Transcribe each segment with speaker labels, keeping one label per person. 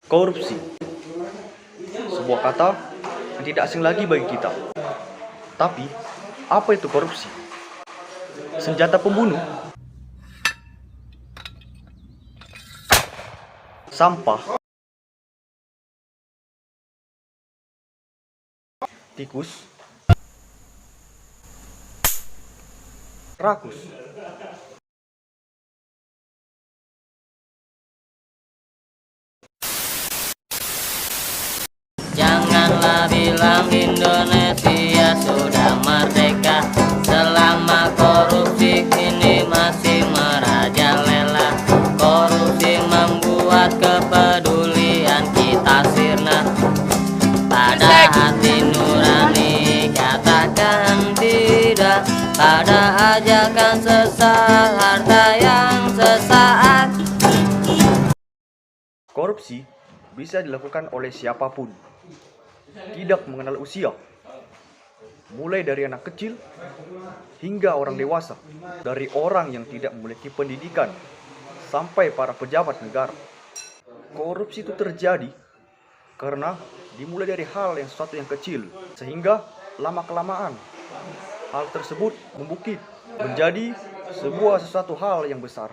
Speaker 1: Korupsi, sebuah kata yang tidak asing lagi bagi kita. Tapi, apa itu korupsi? Senjata pembunuh, sampah, tikus, rakus.
Speaker 2: Janganlah bilang Indonesia sudah merdeka, selama korupsi ini masih merajalela. Korupsi membuat kepedulian kita sirna. Pada hati nurani katakan tidak, pada ajakan sesat harta yang sesaat.
Speaker 1: Korupsi bisa dilakukan oleh siapapun, tidak mengenal usia, mulai dari anak kecil hingga orang dewasa, dari orang yang tidak memiliki pendidikan sampai para pejabat negara. Korupsi itu terjadi karena dimulai dari hal yang sesuatu yang kecil, sehingga lama-kelamaan hal tersebut membukit menjadi sesuatu hal yang besar.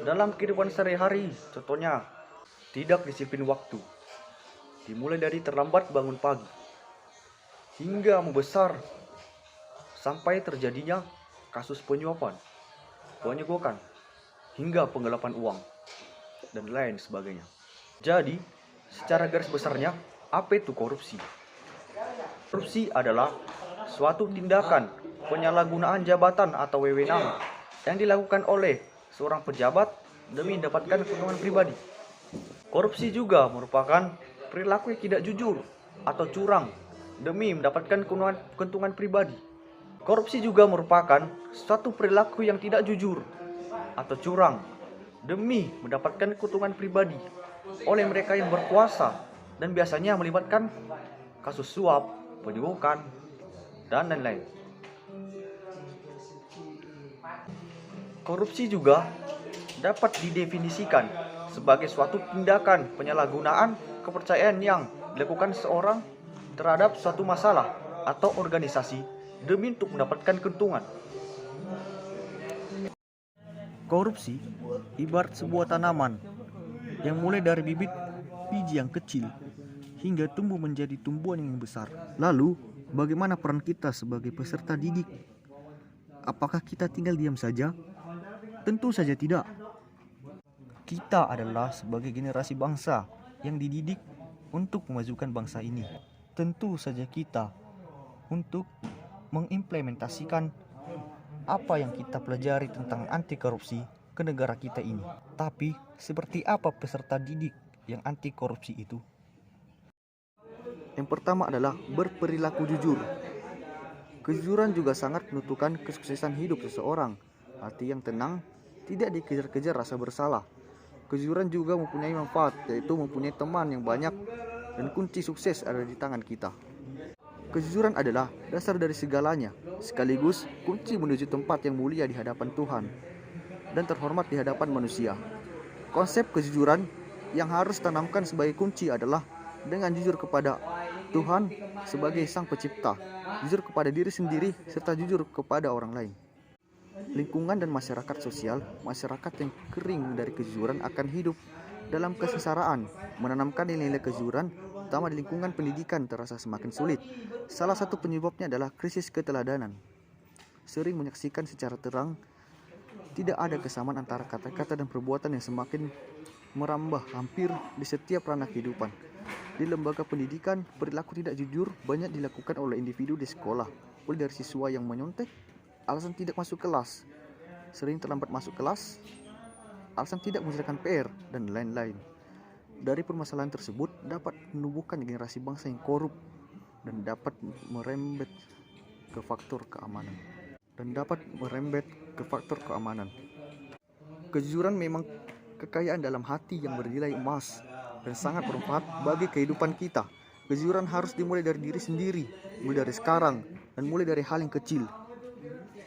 Speaker 1: Dalam kehidupan sehari-hari, contohnya tidak disiplin waktu, dimulai dari terlambat bangun pagi, hingga membesar sampai terjadinya kasus penyuapan, penyegokan, hingga penggelapan uang, dan lain sebagainya. Jadi, secara garis besarnya, apa itu korupsi? Korupsi adalah suatu tindakan penyalahgunaan jabatan atau wewenang yang dilakukan oleh seorang pejabat demi mendapatkan keuntungan pribadi. Korupsi juga merupakan perilaku yang tidak jujur atau curang demi mendapatkan keuntungan pribadi. Korupsi juga merupakan suatu perilaku yang tidak jujur atau curang demi mendapatkan keuntungan pribadi oleh mereka yang berkuasa dan biasanya melibatkan kasus suap, penyegokan, dan lain-lain. Korupsi juga dapat didefinisikan sebagai suatu tindakan penyalahgunaan kepercayaan yang dilakukan seorang terhadap suatu masalah atau organisasi demi untuk mendapatkan keuntungan. Korupsi ibarat sebuah tanaman yang mulai dari bibit biji yang kecil hingga tumbuh menjadi tumbuhan yang besar. Lalu, bagaimana peran kita sebagai peserta didik? Apakah kita tinggal diam saja? Tentu saja tidak. Kita adalah sebagai generasi bangsa yang dididik untuk memajukan bangsa ini. Tentu saja kita untuk mengimplementasikan apa yang kita pelajari tentang anti korupsi ke negara kita ini. Tapi seperti apa peserta didik yang anti korupsi itu? Yang pertama adalah berperilaku jujur. Kejujuran juga sangat menentukan kesuksesan hidup seseorang. Hati yang tenang, tidak dikejar-kejar rasa bersalah. Kejujuran juga mempunyai manfaat, yaitu mempunyai teman yang banyak dan kunci sukses ada di tangan kita. Kejujuran adalah dasar dari segalanya, sekaligus kunci menuju tempat yang mulia di hadapan Tuhan dan terhormat di hadapan manusia. Konsep kejujuran yang harus tanamkan sebagai kunci adalah dengan jujur kepada Tuhan sebagai Sang Pencipta, jujur kepada diri sendiri, serta jujur kepada orang lain. Lingkungan dan masyarakat sosial, masyarakat yang kering dari kejujuran akan hidup dalam kesengsaraan. Menanamkan nilai-nilai kejujuran, terutama di lingkungan pendidikan, terasa semakin sulit. Salah satu penyebabnya adalah krisis keteladanan. Sering menyaksikan secara terang, tidak ada kesamaan antara kata-kata dan perbuatan yang semakin merambah hampir di setiap ranah kehidupan. Di lembaga pendidikan, perilaku tidak jujur banyak dilakukan oleh individu di sekolah, mulai dari siswa yang menyontek, alasan tidak masuk kelas, sering terlambat masuk kelas, alasan tidak mengerjakan PR, dan lain-lain. Dari permasalahan tersebut dapat menumbuhkan generasi bangsa yang korup dan dapat merembet ke faktor keamanan. Kejujuran memang kekayaan dalam hati yang bernilai emas dan sangat bermanfaat bagi kehidupan kita. Kejujuran harus dimulai dari diri sendiri, mulai dari sekarang, dan mulai dari hal yang kecil.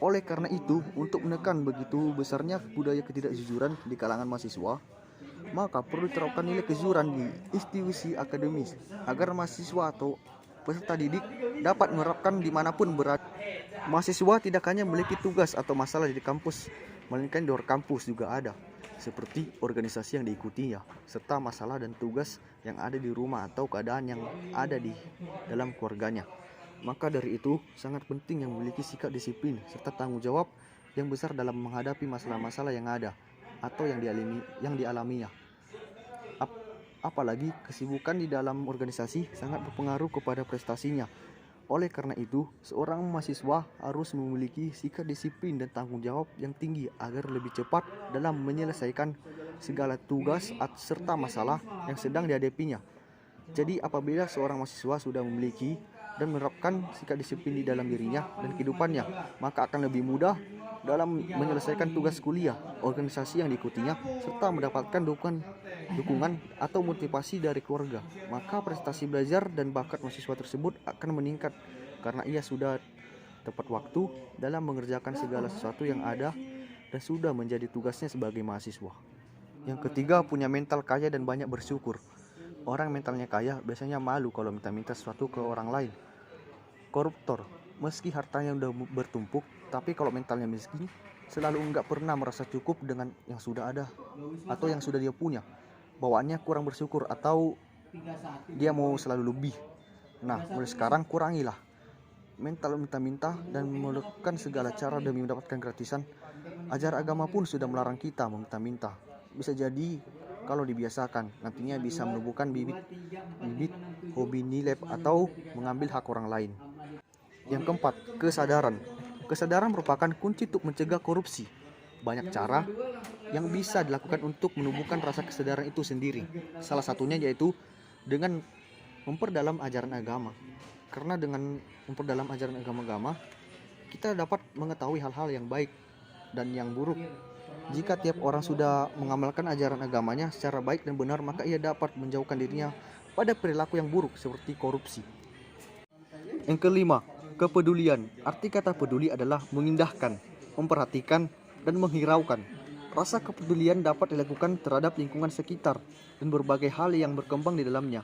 Speaker 1: Oleh karena itu, untuk menekan begitu besarnya budaya ketidakjujuran di kalangan mahasiswa,
Speaker 3: maka perlu diterapkan nilai kejujuran di institusi akademis agar mahasiswa atau peserta didik dapat menerapkan dimanapun berada. Mahasiswa tidak hanya memiliki tugas atau masalah di kampus, melainkan di luar kampus juga ada, seperti organisasi yang diikutinya, serta masalah dan tugas yang ada di rumah atau keadaan yang ada di dalam keluarganya. Maka dari itu, sangat penting yang memiliki sikap disiplin serta tanggung jawab yang besar dalam menghadapi masalah-masalah yang ada atau yang dialaminya. Apalagi kesibukan di dalam organisasi sangat berpengaruh kepada prestasinya. Oleh karena itu, seorang mahasiswa harus memiliki sikap disiplin dan tanggung jawab yang tinggi agar lebih cepat dalam menyelesaikan segala tugas serta masalah yang sedang dihadapinya. Jadi apabila seorang mahasiswa sudah memiliki dan menerapkan sikap disiplin di dalam dirinya dan kehidupannya, maka akan lebih mudah dalam menyelesaikan tugas kuliah, organisasi yang diikutinya, serta mendapatkan dukungan atau motivasi dari keluarga. Maka prestasi belajar dan bakat mahasiswa tersebut akan meningkat karena ia sudah tepat waktu dalam mengerjakan segala sesuatu yang ada dan sudah menjadi tugasnya sebagai mahasiswa. Yang ketiga, punya mental kaya dan banyak bersyukur. Orang mentalnya kaya biasanya malu kalau minta-minta sesuatu ke orang lain. Koruptor, meski hartanya udah bertumpuk, tapi kalau mentalnya miskin, selalu enggak pernah merasa cukup dengan yang sudah ada atau yang sudah dia punya. Bawaannya kurang bersyukur atau dia mau selalu lebih. Nah, mulai sekarang kurangilah mental minta-minta dan melakukan segala cara demi mendapatkan gratisan. Ajaran agama pun sudah melarang kita meminta-minta. Bisa jadi kalau dibiasakan, nantinya bisa menumbuhkan bibit hobi nilai atau mengambil hak orang lain. Yang keempat, kesadaran. Kesadaran merupakan kunci untuk mencegah korupsi. Banyak cara yang bisa dilakukan untuk menumbuhkan rasa kesadaran itu sendiri. Salah satunya yaitu dengan memperdalam ajaran agama. Karena dengan memperdalam ajaran agama, kita dapat mengetahui hal-hal yang baik dan yang buruk. Jika tiap orang sudah mengamalkan ajaran agamanya secara baik dan benar, maka ia dapat menjauhkan dirinya pada perilaku yang buruk seperti korupsi. Yang kelima, kepedulian. Arti kata peduli adalah mengindahkan, memperhatikan, dan menghiraukan. Rasa kepedulian dapat dilakukan terhadap lingkungan sekitar dan berbagai hal yang berkembang di dalamnya.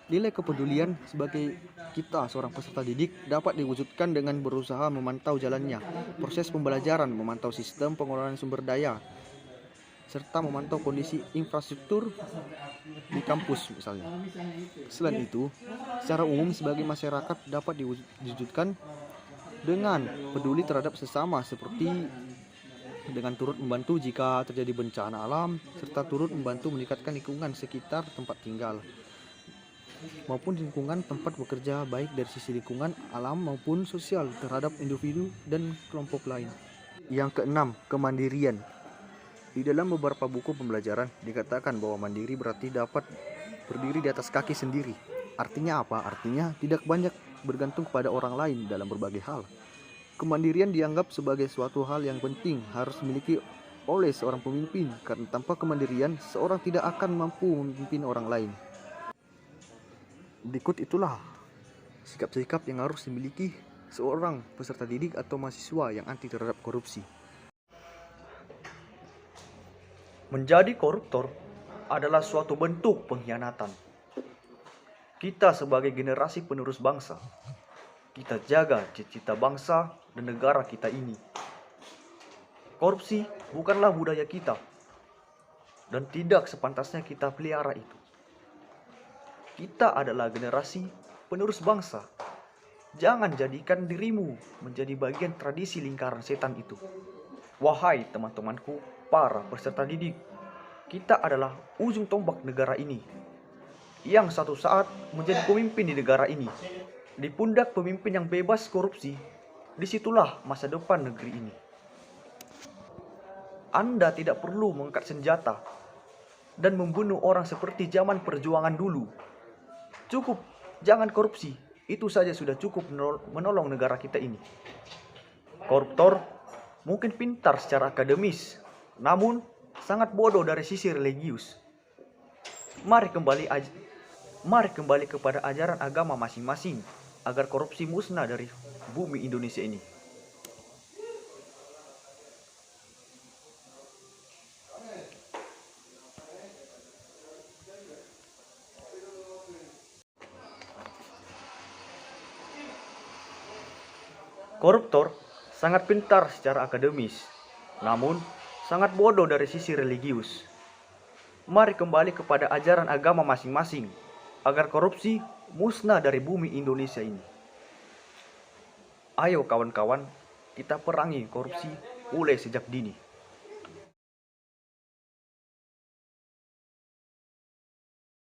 Speaker 3: Nilai kepedulian sebagai kita seorang peserta didik dapat diwujudkan dengan berusaha memantau jalannya proses pembelajaran, memantau sistem pengelolaan sumber daya, serta memantau kondisi infrastruktur di kampus misalnya. Selain itu, secara umum sebagai masyarakat dapat diwujudkan dengan peduli terhadap sesama seperti dengan turut membantu jika terjadi bencana alam, serta turut membantu meningkatkan lingkungan sekitar tempat tinggal maupun lingkungan tempat bekerja, baik dari sisi lingkungan alam maupun sosial terhadap individu dan kelompok lain. Yang keenam, kemandirian. Di dalam beberapa buku pembelajaran dikatakan bahwa mandiri berarti dapat berdiri di atas kaki sendiri. Artinya apa? Artinya tidak banyak bergantung kepada orang lain dalam berbagai hal. Kemandirian dianggap sebagai suatu hal yang penting harus dimiliki oleh seorang pemimpin, karena tanpa kemandirian seorang tidak akan mampu memimpin orang lain. Berikut itulah sikap-sikap yang harus dimiliki seorang peserta didik atau mahasiswa yang anti terhadap korupsi.
Speaker 1: Menjadi koruptor adalah suatu bentuk pengkhianatan. Kita sebagai generasi penerus bangsa, kita jaga cita-cita bangsa dan negara kita ini. Korupsi bukanlah budaya kita, dan tidak sepantasnya kita pelihara itu. Kita adalah generasi penerus bangsa. Jangan jadikan dirimu menjadi bagian tradisi lingkaran setan itu. Wahai teman-temanku, para peserta didik, kita adalah ujung tombak negara ini, yang satu saat menjadi pemimpin di negara ini. Di pundak pemimpin yang bebas korupsi, disitulah masa depan negeri ini. Anda tidak perlu mengangkat senjata dan membunuh orang seperti zaman perjuangan dulu. Cukup, jangan korupsi. Itu saja sudah cukup menolong negara kita ini. Koruptor mungkin pintar secara akademis, namun sangat bodoh dari sisi religius. Mari kembali kepada ajaran agama masing-masing agar korupsi musnah dari bumi Indonesia ini. Koruptor sangat pintar secara akademis, namun sangat bodoh dari sisi religius. Mari kembali kepada ajaran agama masing-masing, agar korupsi musnah dari bumi Indonesia ini. Ayo kawan-kawan, kita perangi korupsi mulai sejak dini.